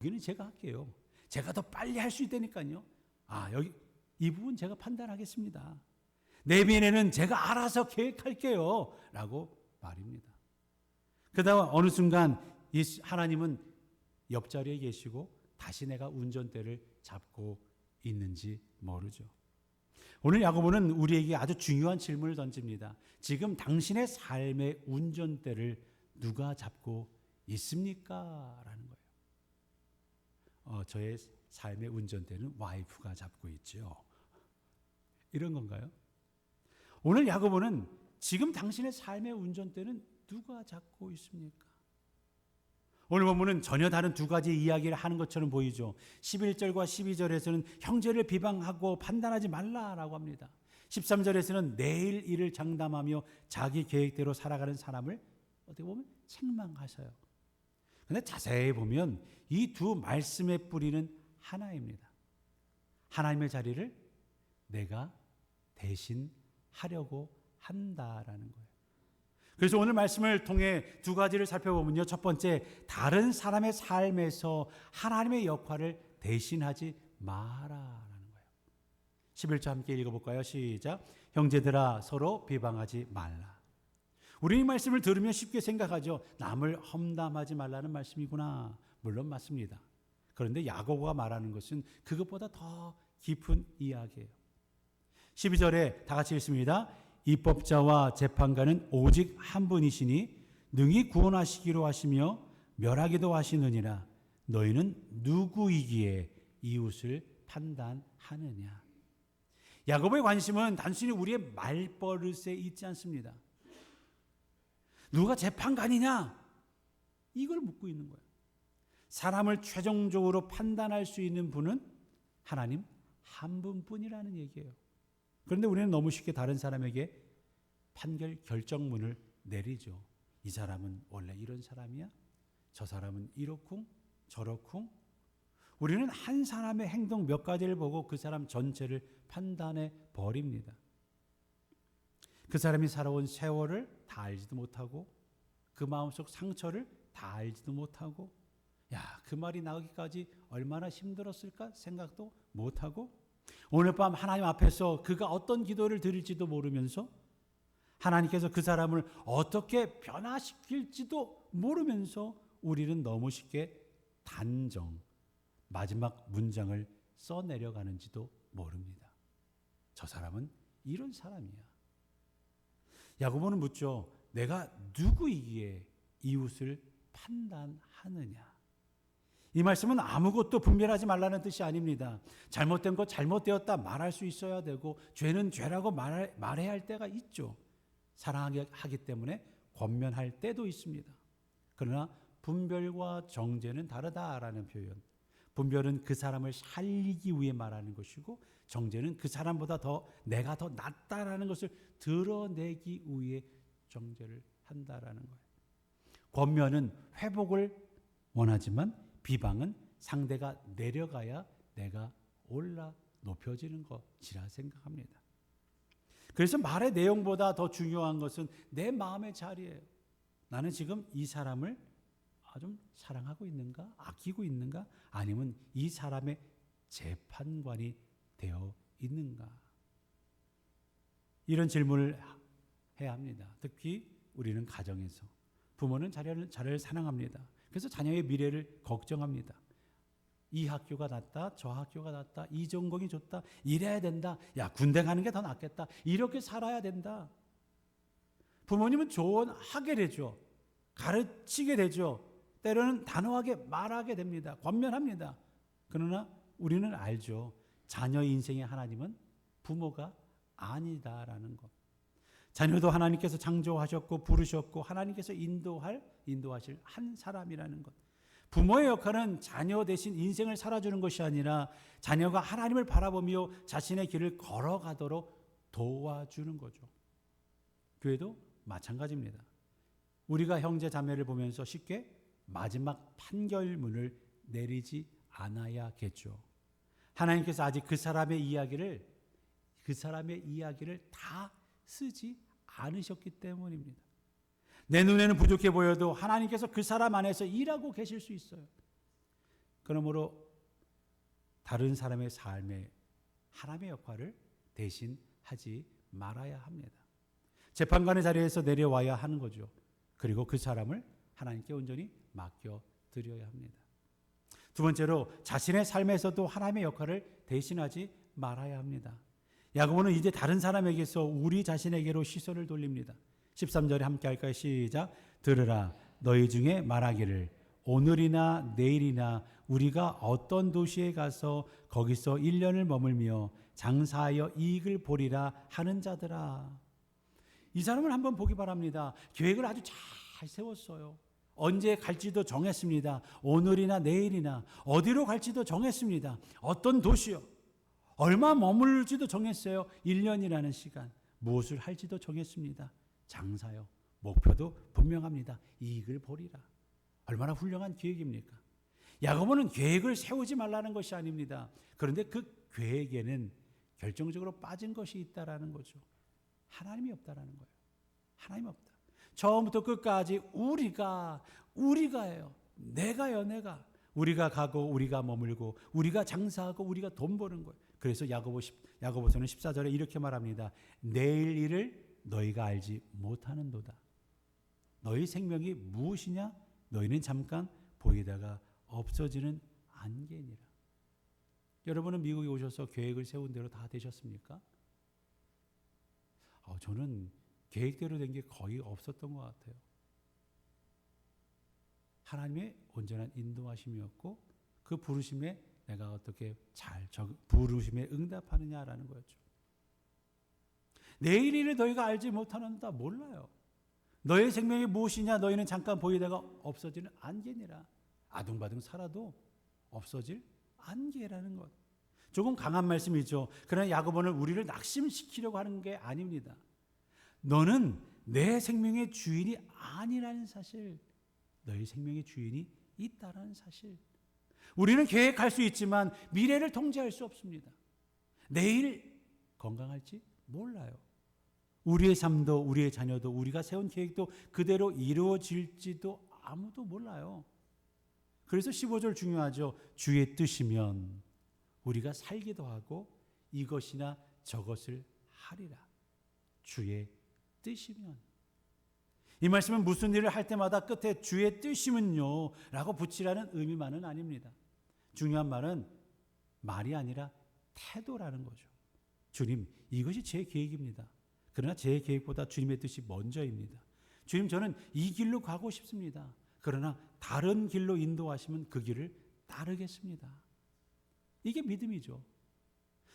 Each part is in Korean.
여기는 제가 할게요. 제가 더 빨리 할 수 있다니까요. 여기 이 부분 제가 판단하겠습니다. 내면에는 제가 알아서 계획할게요. 라고 말입니다. 그러다가 어느 순간 하나님은 옆자리에 계시고 다시 내가 운전대를 잡고 있는지 모르죠. 오늘 야고보는 우리에게 아주 중요한 질문을 던집니다. 지금 당신의 삶의 운전대를 누가 잡고 있습니까? 라는 거예요. 저의 삶의 운전대는 와이프가 잡고 있죠. 이런 건가요? 오늘 야고보는 지금 당신의 삶의 운전대는 누가 잡고 있습니까? 오늘 본문은 전혀 다른 두 가지 이야기를 하는 것처럼 보이죠. 11절과 12절에서는 형제를 비방하고 판단하지 말라라고 합니다. 13절에서는 내일 일을 장담하며 자기 계획대로 살아가는 사람을 어떻게 보면 책망하셔요. 그런데 자세히 보면 이 두 말씀의 뿌리는 하나입니다. 하나님의 자리를 내가 대신 하려고 한다라는 거예요. 그래서 오늘 말씀을 통해 두 가지를 살펴보면요. 첫 번째, 다른 사람의 삶에서 하나님의 역할을 대신하지 마라라는 거예요. 11절 함께 읽어볼까요? 시작. 형제들아 서로 비방하지 말라. 우리 이 말씀을 들으면 쉽게 생각하죠. 남을 험담하지 말라는 말씀이구나. 물론 맞습니다. 그런데 야고보가 말하는 것은 그것보다 더 깊은 이야기예요. 12절에 다 같이 읽습니다. 입법자와 재판관은 오직 한 분이시니 능히 구원하시기로 하시며 멸하기도 하시느니라. 너희는 누구이기에 이웃을 판단하느냐. 야고보의 관심은 단순히 우리의 말버릇에 있지 않습니다. 누가 재판관이냐? 이걸 묻고 있는 거예요. 사람을 최종적으로 판단할 수 있는 분은 하나님 한 분뿐이라는 얘기예요. 그런데 우리는 너무 쉽게 다른 사람에게 판결 결정문을 내리죠. 이 사람은 원래 이런 사람이야? 저 사람은 이렇쿵 저렇쿵? 우리는 한 사람의 행동 몇 가지를 보고 그 사람 전체를 판단해 버립니다. 그 사람이 살아온 세월을 다 알지도 못하고 그 마음속 상처를 다 알지도 못하고 그 말이 나오기까지 얼마나 힘들었을까 생각도 못하고 오늘 밤 하나님 앞에서 그가 어떤 기도를 드릴지도 모르면서 하나님께서 그 사람을 어떻게 변화시킬지도 모르면서 우리는 너무 쉽게 단정, 마지막 문장을 써내려가는지도 모릅니다. 저 사람은 이런 사람이야. 야고보는 묻죠. 내가 누구이기에 이웃을 판단하느냐. 이 말씀은 아무것도 분별하지 말라는 뜻이 아닙니다. 잘못된 거 잘못되었다 말할 수 있어야 되고 죄는 죄라고 말해야 할 때가 있죠. 사랑하기 때문에 권면할 때도 있습니다. 그러나 분별과 정죄는 다르다라는 표현. 분별은 그 사람을 살리기 위해 말하는 것이고 정죄는 그 사람보다 내가 더 낫다라는 것을 드러내기 위해 정죄를 한다라는 거예요. 권면은 회복을 원하지만 비방은 상대가 내려가야 내가 올라 높여지는 것이라 생각합니다. 그래서 말의 내용보다 더 중요한 것은 내 마음의 자리예요. 나는 지금 이 사람을 좀 사랑하고 있는가? 아끼고 있는가? 아니면 이 사람의 재판관이 되어 있는가? 이런 질문을 해야 합니다. 특히 우리는 가정에서 부모는 자녀를 사랑합니다. 그래서 자녀의 미래를 걱정합니다. 이 학교가 낫다, 저 학교가 낫다, 이 전공이 좋다, 이래야 된다, 군대 가는 게 더 낫겠다, 이렇게 살아야 된다. 부모님은 조언하게 되죠. 가르치게 되죠. 때로는 단호하게 말하게 됩니다. 권면합니다. 그러나 우리는 알죠. 자녀 인생의 하나님은 부모가 아니다라는 것. 자녀도 하나님께서 창조하셨고 부르셨고 하나님께서 인도하실 한 사람이라는 것. 부모의 역할은 자녀 대신 인생을 살아주는 것이 아니라 자녀가 하나님을 바라보며 자신의 길을 걸어가도록 도와주는 거죠. 교회도 마찬가지입니다. 우리가 형제 자매를 보면서 쉽게 마지막 판결문을 내리지 않아야겠죠. 하나님께서 아직 그 사람의 이야기를 다 쓰지 않으셨기 때문입니다. 내 눈에는 부족해 보여도 하나님께서 그 사람 안에서 일하고 계실 수 있어요. 그러므로 다른 사람의 삶에 하나님의 역할을 대신 하지 말아야 합니다. 재판관의 자리에서 내려와야 하는 거죠. 그리고 그 사람을 하나님께 온전히 맡겨드려야 합니다. 두 번째로 자신의 삶에서도 하나님의 역할을 대신하지 말아야 합니다. 야고보는 이제 다른 사람에게서 우리 자신에게로 시선을 돌립니다. 13절에 함께 할까요? 시작. 들으라, 너희 중에 말하기를 오늘이나 내일이나 우리가 어떤 도시에 가서 거기서 1년을 머물며 장사하여 이익을 보리라 하는 자들아. 이 사람을 한번 보기 바랍니다. 계획을 아주 잘 세웠어요. 언제 갈지도 정했습니다. 오늘이나 내일이나 어디로 갈지도 정했습니다. 어떤 도시요. 얼마 머물지도 정했어요. 1년이라는 시간. 무엇을 할지도 정했습니다. 장사요. 목표도 분명합니다. 이익을 보리라. 얼마나 훌륭한 계획입니까? 야고보는 계획을 세우지 말라는 것이 아닙니다. 그런데 그 계획에는 결정적으로 빠진 것이 있다라는 거죠. 하나님이 없다라는 거예요. 하나님 없다. 처음부터 끝까지 우리가예요. 내가요, 내가. 우리가 가고 우리가 머물고 우리가 장사하고 우리가 돈 버는 거예요. 그래서 야고보서는 14절에 이렇게 말합니다. 내일 일을 너희가 알지 못하는도다. 너희 생명이 무엇이냐? 너희는 잠깐 보이다가 없어지는 안개니라. 여러분은 미국에 오셔서 계획을 세운 대로 다 되셨습니까? 저는 계획대로 된 게 거의 없었던 것 같아요. 하나님의 온전한 인도하심이었고 그 부르심에 내가 어떻게 부르심에 응답하느냐라는 거였죠. 내일 일을 너희가 알지 못하는다. 몰라요. 너의 생명이 무엇이냐? 너희는 잠깐 보이다가 없어지는 안개니라. 아둥바둥 살아도 없어질 안개라는 것. 조금 강한 말씀이죠. 그러나 야고보는 우리를 낙심시키려고 하는 게 아닙니다. 너는 내 생명의 주인이 아니라는 사실, 너희 생명의 주인이 있다라는 사실. 우리는 계획할 수 있지만 미래를 통제할 수 없습니다. 내일 건강할지 몰라요. 우리의 삶도 우리의 자녀도 우리가 세운 계획도 그대로 이루어질지도 아무도 몰라요. 그래서 15절 중요하죠. 주의 뜻이면 우리가 살기도 하고 이것이나 저것을 하리라. 주의 뜻이면. 이 말씀은 무슨 일을 할 때마다 끝에 주의 뜻이면요 라고 붙이라는 의미만은 아닙니다. 중요한 말은 말이 아니라 태도라는 거죠. 주님, 이것이 제 계획입니다. 그러나 제 계획보다 주님의 뜻이 먼저입니다. 주님, 저는 이 길로 가고 싶습니다. 그러나 다른 길로 인도하시면 그 길을 따르겠습니다. 이게 믿음이죠.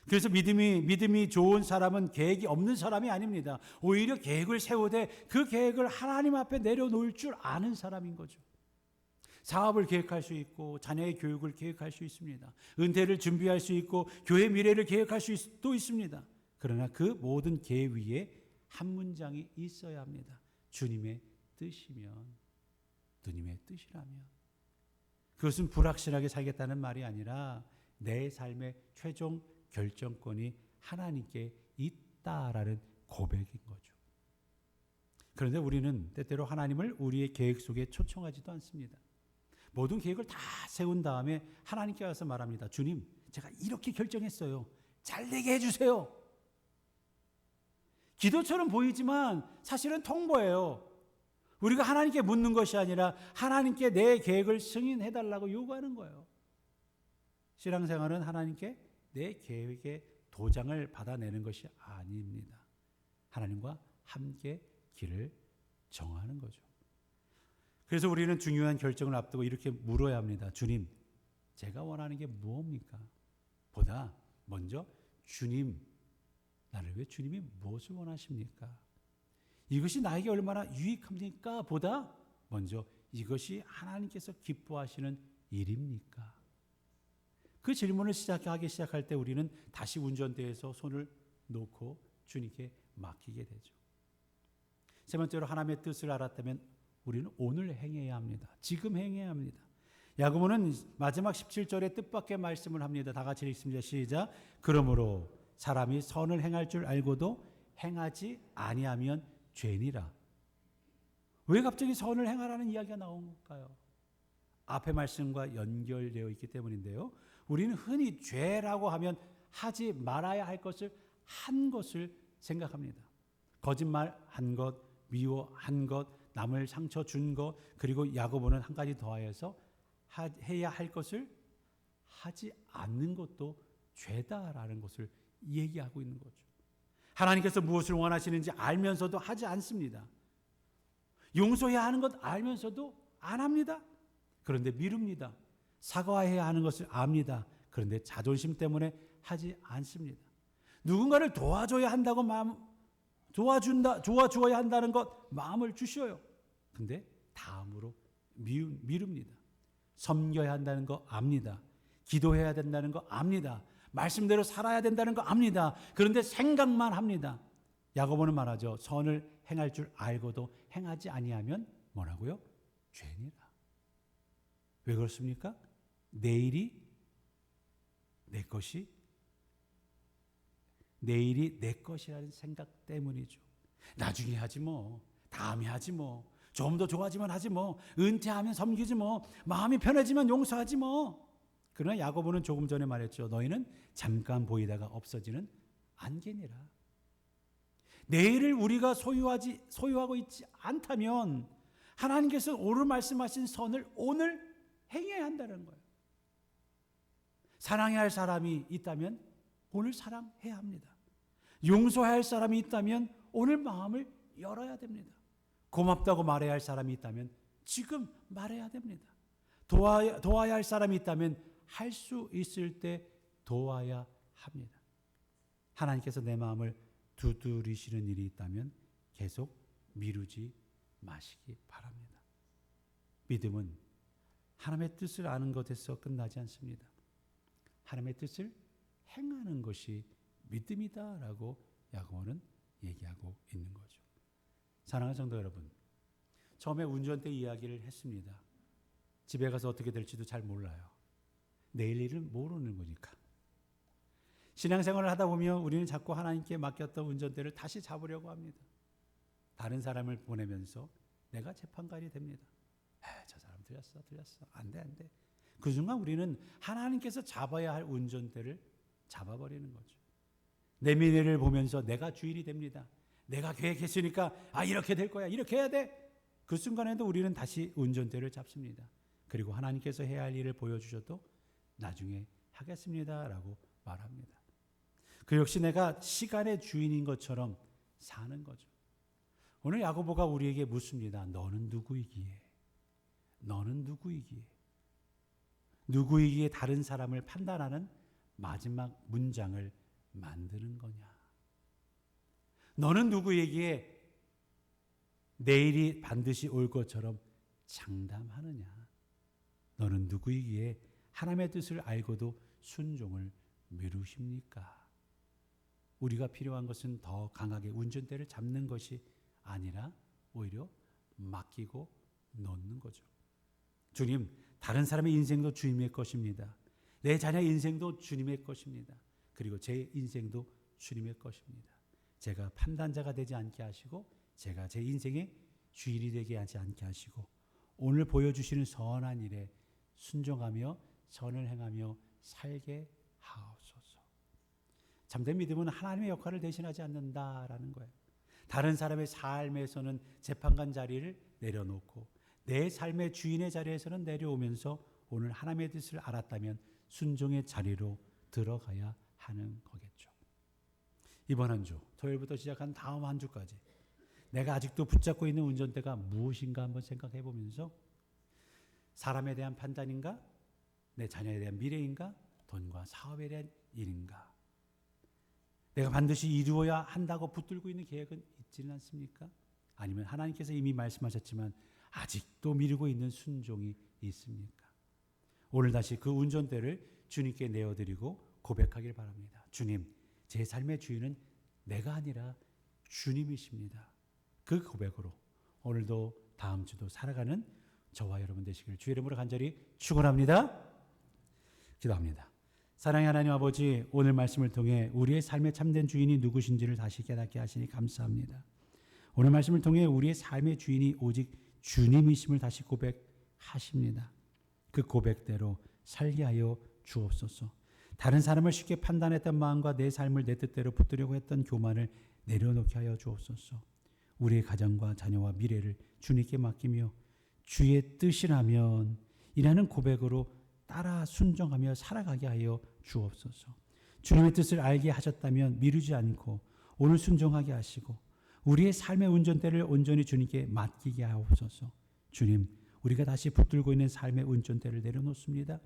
그래서 믿음이 좋은 사람은 계획이 없는 사람이 아닙니다. 오히려 계획을 세우되 그 계획을 하나님 앞에 내려놓을 줄 아는 사람인 거죠. 사업을 계획할 수 있고 자녀의 교육을 계획할 수 있습니다. 은퇴를 준비할 수 있고 교회 미래를 계획할 수도 있습니다. 그러나 그 모든 계획 위에 한 문장이 있어야 합니다. 주님의 뜻이면, 주님의 뜻이라면. 그것은 불확실하게 살겠다는 말이 아니라 내 삶의 최종 결정권이 하나님께 있다라는 고백인 거죠. 그런데 우리는 때때로 하나님을 우리의 계획 속에 초청하지도 않습니다. 모든 계획을 다 세운 다음에 하나님께 와서 말합니다. 주님, 제가 이렇게 결정했어요. 잘 되게 해주세요. 기도처럼 보이지만 사실은 통보예요. 우리가 하나님께 묻는 것이 아니라 하나님께 내 계획을 승인해달라고 요구하는 거예요. 신앙생활은 하나님께 내 계획의 도장을 받아내는 것이 아닙니다. 하나님과 함께 길을 정하는 거죠. 그래서 우리는 중요한 결정을 앞두고 이렇게 물어야 합니다. 주님, 제가 원하는 게 무엇입니까? 보다 먼저 주님, 나를 위해 주님이 무엇을 원하십니까? 이것이 나에게 얼마나 유익합니까? 보다 먼저 이것이 하나님께서 기뻐하시는 일입니까? 그 질문을 하기 시작할 때 우리는 다시 운전대에서 손을 놓고 주님께 맡기게 되죠. 세 번째로 하나님의 뜻을 알았다면 우리는 오늘 행해야 합니다. 지금 행해야 합니다. 야고보는 마지막 17절에 뜻밖의 말씀을 합니다. 다 같이 읽습니다. 시작. 그러므로 사람이 선을 행할 줄 알고도 행하지 아니하면 죄니라. 왜 갑자기 선을 행하라는 이야기가 나온 걸까요? 앞의 말씀과 연결되어 있기 때문인데요. 우리는 흔히 죄라고 하면 하지 말아야 할 것을 한 것을 생각합니다. 거짓말한 것, 미워한 것, 남을 상처 준 것, 그리고 야고보는 한 가지 더하여서 해야 할 것을 하지 않는 것도 죄다라는 것을 얘기하고 있는 거죠. 하나님께서 무엇을 원하시는지 알면서도 하지 않습니다. 용서해야 하는 것 알면서도 안 합니다. 그런데 미룹니다. 사과해야 하는 것을 압니다. 그런데 자존심 때문에 하지 않습니다. 누군가를 도와줘야 한다고 도와주어야 한다는 것 마음을 주셔요. 근데 다음으로 미룹니다. 섬겨야 한다는 거 압니다. 기도해야 된다는 거 압니다. 말씀대로 살아야 된다는 거 압니다. 그런데 생각만 합니다. 야고보는 말하죠. 선을 행할 줄 알고도 행하지 아니하면 뭐라고요? 죄니라. 왜 그렇습니까? 내일이 내 것이라는 생각 때문이죠. 나중에 하지 뭐, 다음에 하지 뭐, 좀 더 좋아지면 하지 뭐, 은퇴하면 섬기지 뭐, 마음이 편해지면 용서하지 뭐. 그러나 야고보는 조금 전에 말했죠. 너희는 잠깐 보이다가 없어지는 안개니라. 내일을 우리가 소유하고 있지 않다면 하나님께서 오늘 말씀하신 선을 오늘 행해야 한다는 거예요. 사랑해야 할 사람이 있다면 오늘 사랑해야 합니다. 용서해야 할 사람이 있다면 오늘 마음을 열어야 됩니다. 고맙다고 말해야 할 사람이 있다면 지금 말해야 됩니다. 도와야 할 사람이 있다면 할 수 있을 때 도와야 합니다. 하나님께서 내 마음을 두드리시는 일이 있다면 계속 미루지 마시기 바랍니다. 믿음은 하나님의 뜻을 아는 것에서 끝나지 않습니다. 하나님의 뜻을 행하는 것이 믿음이다라고 야고보는 얘기하고 있는 거죠. 사랑하는 성도 여러분, 처음에 운전대 이야기를 했습니다. 집에 가서 어떻게 될지도 잘 몰라요. 내일 일을 모르는 거니까. 신앙생활을 하다 보면 우리는 자꾸 하나님께 맡겼던 운전대를 다시 잡으려고 합니다. 다른 사람을 보내면서 내가 재판관이 됩니다. 저 사람 틀렸어. 안 돼. 그 순간 우리는 하나님께서 잡아야 할 운전대를 잡아버리는 거죠. 내 미래를 보면서 내가 주인이 됩니다. 내가 계획했으니까 이렇게 될 거야. 이렇게 해야 돼. 그 순간에도 우리는 다시 운전대를 잡습니다. 그리고 하나님께서 해야 할 일을 보여주셔도 나중에 하겠습니다라고 말합니다. 그 역시 내가 시간의 주인인 것처럼 사는 거죠. 오늘 야고보가 우리에게 묻습니다. 너는 누구이기에? 누구이기에 다른 사람을 판단하는 마지막 문장을 만드는 거냐? 너는 누구이기에 내일이 반드시 올 것처럼 장담하느냐? 너는 누구이기에 하나님의 뜻을 알고도 순종을 미루십니까? 우리가 필요한 것은 더 강하게 운전대를 잡는 것이 아니라 오히려 맡기고 놓는 거죠. 주님, 다른 사람의 인생도 주님의 것입니다. 내 자녀의 인생도 주님의 것입니다. 그리고 제 인생도 주님의 것입니다. 제가 판단자가 되지 않게 하시고 제가 제 인생의 주인이 되게 하지 않게 하시고 오늘 보여주시는 선한 일에 순종하며 선을 행하며 살게 하옵소서. 참된 믿음은 하나님의 역할을 대신하지 않는다라는 거예요. 다른 사람의 삶에서는 재판관 자리를 내려놓고 내 삶의 주인의 자리에서는 내려오면서 오늘 하나님의 뜻을 알았다면 순종의 자리로 들어가야 하는 거겠죠. 이번 한 주, 토요일부터 시작한 다음 한 주까지 내가 아직도 붙잡고 있는 운전대가 무엇인가 한번 생각해 보면서 사람에 대한 판단인가? 내 자녀에 대한 미래인가? 돈과 사업에 대한 일인가? 내가 반드시 이루어야 한다고 붙들고 있는 계획은 있지는 않습니까? 아니면 하나님께서 이미 말씀하셨지만 아직도 미루고 있는 순종이 있습니까? 오늘 다시 그 운전대를 주님께 내어드리고 고백하길 바랍니다. 주님, 제 삶의 주인은 내가 아니라 주님이십니다. 그 고백으로 오늘도 다음 주도 살아가는 저와 여러분 되시길 주의 이름으로 간절히 축원합니다. 기도합니다. 사랑의 하나님 아버지, 오늘 말씀을 통해 우리의 삶의 참된 주인이 누구신지를 다시 깨닫게 하시니 감사합니다. 오늘 말씀을 통해 우리의 삶의 주인이 오직 주님이심을 다시 고백하십니다. 그 고백대로 살게 하여 주옵소서. 다른 사람을 쉽게 판단했던 마음과 내 삶을 내 뜻대로 붙들려고 했던 교만을 내려놓게 하여 주옵소서. 우리의 가정과 자녀와 미래를 주님께 맡기며 주의 뜻이라면 이라는 고백으로 따라 순종하며 살아가게 하여 주옵소서. 주님의 뜻을 알게 하셨다면 미루지 않고 오늘 순종하게 하시고 우리의 삶의 운전대를 온전히 주님께 맡기게 하옵소서. 주님, 우리가 다시 붙들고 있는 삶의 운전대를 내려놓습니다.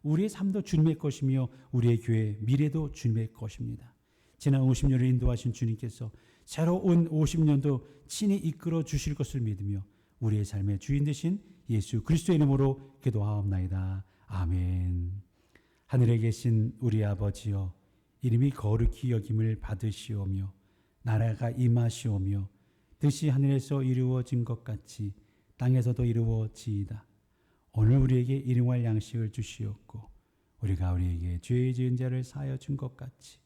우리의 삶도 주님의 것이며 우리의 교회 미래도 주님의 것입니다. 지난 50년을 인도하신 주님께서 새로운 50년도 친히 이끌어 주실 것을 믿으며 우리의 삶의 주인 되신 예수 그리스도의 이름으로 기도하옵나이다. 아멘. 하늘에 계신 우리 아버지여, 이름이 거룩히 여김을 받으시오며 나라가 임하시오며 뜻이 하늘에서 이루어진 것 같이 땅에서도 이루어지이다. 오늘 우리에게 일용할 양식을 주시옵고 우리가 우리에게 죄 지은 자를 사하여 준 것 같이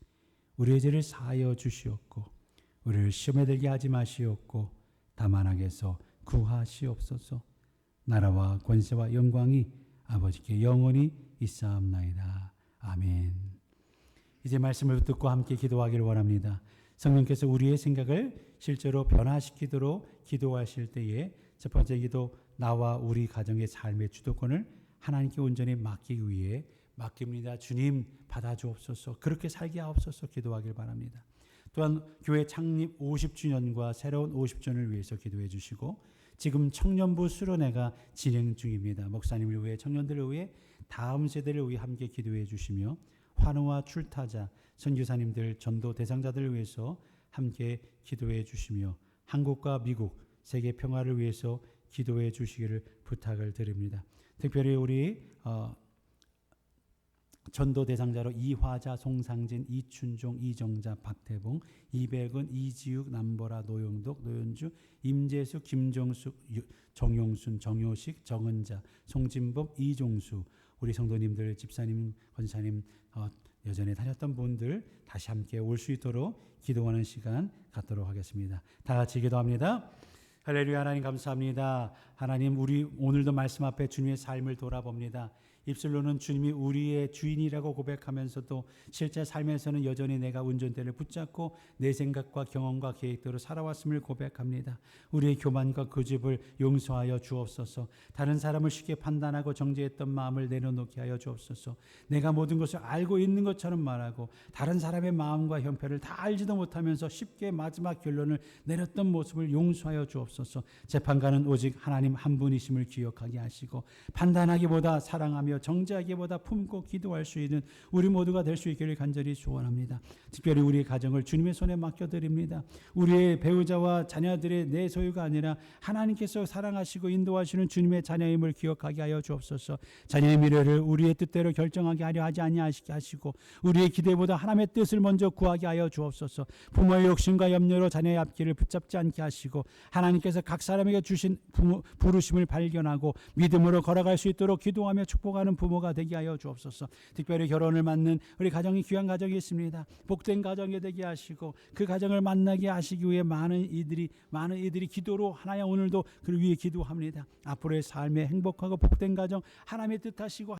우리의 죄를 사하여 주시옵고 우리를 시험에 들게 하지 마시옵고 다만 악에서 구하시옵소서. 나라와 권세와 영광이 아버지께 영원히 있사옵나이다. 아멘. 이제 말씀을 듣고 함께 기도하기를 원합니다. 성령께서 우리의 생각을 실제로 변화시키도록 기도하실 때에 첫 번째 기도, 나와 우리 가정의 삶의 주도권을 하나님께 온전히 맡기기 위해 맡깁니다. 주님 받아주옵소서. 그렇게 살게 하옵소서 기도하길 바랍니다. 또한 교회 창립 50주년과 새로운 50주년을 위해서 기도해 주시고 지금 청년부 수련회가 진행 중입니다. 목사님을 위해 청년들을 위해 다음 세대를 위해 함께 기도해 주시며 환우와 출타자, 선교사님들, 전도 대상자들을 위해서 함께 기도해 주시며 한국과 미국, 세계 평화를 위해서 기도해 주시기를 부탁을 드립니다. 특별히 우리 전도 대상자로 이화자, 송상진, 이춘종, 이정자, 박태봉, 이백은, 이지욱, 남보라, 노영덕, 노현주, 임재수, 김정수, 정용순, 정효식, 정은자, 송진범, 이종수, 우리 성도님들, 집사님, 권사님, 여전히 다녔던 분들 다시 함께 올 수 있도록 기도하는 시간 갖도록 하겠습니다. 다 같이 기도합니다. 할렐루야. 하나님 감사합니다. 하나님, 우리 오늘도 말씀 앞에 주님의 삶을 돌아봅니다. 입술로는 주님이 우리의 주인이라고 고백하면서도 실제 삶에서는 여전히 내가 운전대를 붙잡고 내 생각과 경험과 계획대로 살아왔음을 고백합니다. 우리의 교만과 고집을 용서하여 주옵소서. 다른 사람을 쉽게 판단하고 정죄했던 마음을 내려놓게 하여 주옵소서. 내가 모든 것을 알고 있는 것처럼 말하고 다른 사람의 마음과 형편을 다 알지도 못하면서 쉽게 마지막 결론을 내렸던 모습을 용서하여 주옵소서. 재판관은 오직 하나님 한 분이심을 기억하게 하시고 판단하기보다 사랑하며 정죄하기보다 품고 기도할 수 있는 우리 모두가 될 수 있기를 간절히 소원합니다. 특별히 우리의 가정을 주님의 손에 맡겨드립니다. 우리의 배우자와 자녀들의 내 소유가 아니라 하나님께서 사랑하시고 인도하시는 주님의 자녀임을 기억하게 하여 주옵소서. 자녀의 미래를 우리의 뜻대로 결정하게 하려 하지 아니하시게 하시고 우리의 기대보다 하나님의 뜻을 먼저 구하게 하여 주옵소서. 부모의 욕심과 염려로 자녀의 앞길을 붙잡지 않게 하시고 하나님께서 각 사람에게 주신 부르심을 발견하고 믿음으로 걸어갈 수 있도록 기도하며 축복하는 부모가 되게 하여 주옵소서. 특별히 결혼을 맞는 우리 가정이 귀한 가정이 있습니다. 복된 가정이 되게 하시고 그 가정을 만나게 하시기 위해 많은 이들이 기도로 하나님 오늘도 그를 위해 기도합니다. 앞으로의 삶에 행복하고 복된 가정 하나님의 뜻하시고